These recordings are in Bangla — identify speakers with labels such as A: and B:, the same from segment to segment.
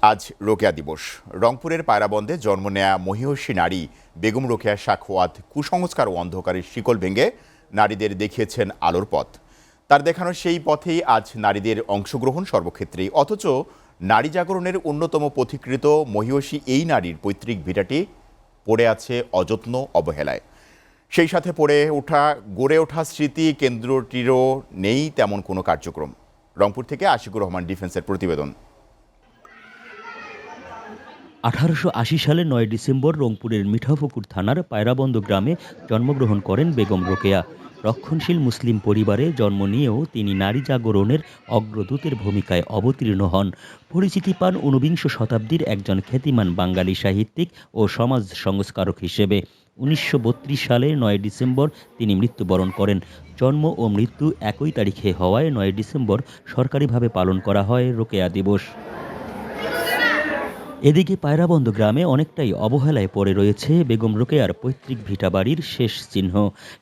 A: আজ রোকেয়া দিবস। রংপুরের পায়রাবন্দে জন্ম নেয়া মহিষী নারী বেগম রোকেয়া সাখাওয়াত কুসংস্কার ও অন্ধকারের শিকল ভেঙে নারীদের দেখিয়েছেন আলোর পথ। তার দেখানো সেই পথেই আজ নারীদের অংশগ্রহণ সর্বক্ষেত্রেই। অথচ নারী জাগরণের অন্যতম পথিকৃত মহিষী এই নারীর পৈতৃক ভিটাটি পড়ে আছে অযত্ন অবহেলায়। সেই সাথে গড়ে ওঠা স্মৃতি কেন্দ্রটিরও নেই তেমন কোনো কার্যক্রম। রংপুর থেকে আশিকুর রহমান ডিফেন্সের প্রতিবেদন।
B: 1880 সালে 9 ডিসেম্বর রংপুরের মিঠাপুকুর থানার পায়রাবন্দ গ্রামে জন্মগ্রহণ করেন বেগম রোকেয়া। রক্ষণশীল মুসলিম পরিবারে জন্ম নিয়েও তিনি নারী জাগরণের অগ্রদূতের ভূমিকায় অবতীর্ণ হন। পরিচিতি পান ঊনবিংশ শতাব্দীর একজন খ্যাতিমান বাঙালি সাহিত্যিক ও সমাজ সংস্কারক হিসেবে। 1932 সালে 9 ডিসেম্বর তিনি মৃত্যুবরণ করেন। জন্ম ও মৃত্যু একই তারিখে হওয়ায় 9 ডিসেম্বর সরকারিভাবে পালন করা হয় রোকেয়া দিবস। এদিকে পায়রাবন্দ গ্রামে অনেকটাই অবহেলায় পড়ে রয়েছে বেগম রোকেয়ার পৈতৃক ভিটাবাড়ির শেষ চিহ্ন।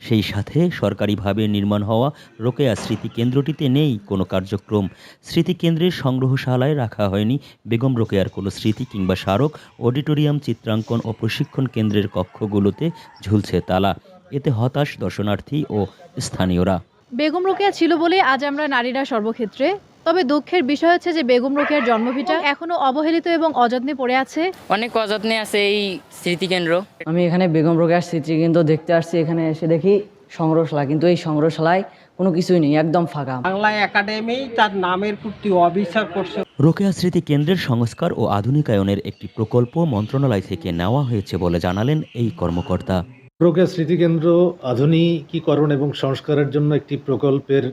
B: সেই সাথে সরকারিভাবে নির্মাণ হওয়া রোকেয়া স্মৃতি কেন্দ্রটিতে নেই কোনো কার্যক্রম। স্মৃতিকেন্দ্রের সংগ্রহশালায় রাখা হয়নি বেগম রোকেয়ার কোনো স্মৃতি কিংবা স্মারক। অডিটোরিয়াম, চিত্রাঙ্কন ও প্রশিক্ষণ কেন্দ্রের কক্ষগুলোতে ঝুলছে তালা। এতে হতাশ দর্শনার্থী ও স্থানীয়রা।
C: বেগম রোকেয়া ছিল বলে আজ আমরা নারীরা সর্বক্ষেত্রে। তবে দুঃখের বিষয় হচ্ছে যে বেগম রোকেয়ার জন্মভিটা এখনো অবহেলিত এবং অযত্নে পড়ে আছে।
D: অনেক অযত্নে আছে এই স্মৃতিকেন্দ্র।
E: আমি এখানে বেগম রোকেয়ার স্মৃতিকেন্দ্র দেখতে আসছি। এখানে এসে দেখি সংগ্রহশালা, কিন্তু এই সংগ্রহশালায় কোনো কিছুই নেই, একদম ফাঁকা।
F: বাংলা একাডেমি তার নামের প্রতি অবিচার করছে।
B: রোকেয়া স্মৃতি কেন্দ্রের সংস্কার ও আধুনিকায়নের একটি প্রকল্প মন্ত্রণালয় থেকে নেওয়া হয়েছে বলে জানালেন এই কর্মকর্তা।
G: রোকেয়া স্মৃতিকেন্দ্র আধুনিকীকরণ এবং সংস্কারের জন্য একটি প্রকল্পের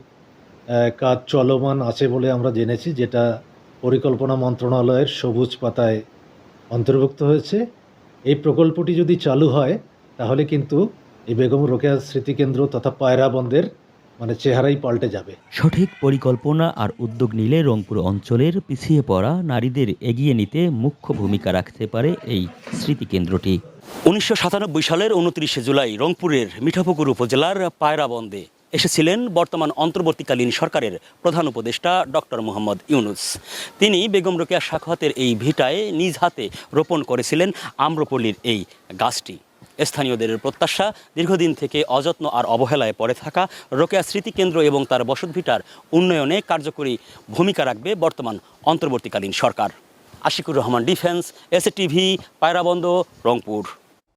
G: কাজ চলমান আছে বলে আমরা জেনেছি, যেটা পরিকল্পনা মন্ত্রণালয়ের সবুজ পাতায় অন্তর্ভুক্ত হয়েছে। এই প্রকল্পটি যদি চালু হয় তাহলে কিন্তু এই বেগম রোকেয়া স্মৃতিকেন্দ্র তথা পায়রাবন্দের চেহারাই পাল্টে যাবে।
B: সঠিক পরিকল্পনা আর উদ্যোগ নিলে রংপুর অঞ্চলের পিছিয়ে পড়া নারীদের এগিয়ে নিতে মুখ্য ভূমিকা রাখতে পারে এই স্মৃতিকেন্দ্রটি। 1997 সালের 29 জুলাই রংপুরের মিঠাপুকুর উপজেলার পায়রাবন্দে এসেছিলেন বর্তমান অন্তর্বর্তীকালীন সরকারের প্রধান উপদেষ্টা ডক্টর মোহাম্মদ ইউনুস। তিনি বেগম রোকেয়া সাখাওয়াতের এই ভিটায় নিজ হাতে রোপণ করেছিলেন আম্রপল্লীর এই গাছটি। স্থানীয়দের প্রত্যাশা, দীর্ঘদিন থেকে অযত্ন আর অবহেলায় পড়ে থাকা রোকেয়া স্মৃতিকেন্দ্র এবং তার বসতভিটার উন্নয়নে কার্যকরী ভূমিকা রাখবে বর্তমান অন্তর্বর্তীকালীন সরকার। Ashikur Rahman defence, SATV, Pairabandh, Rangpur.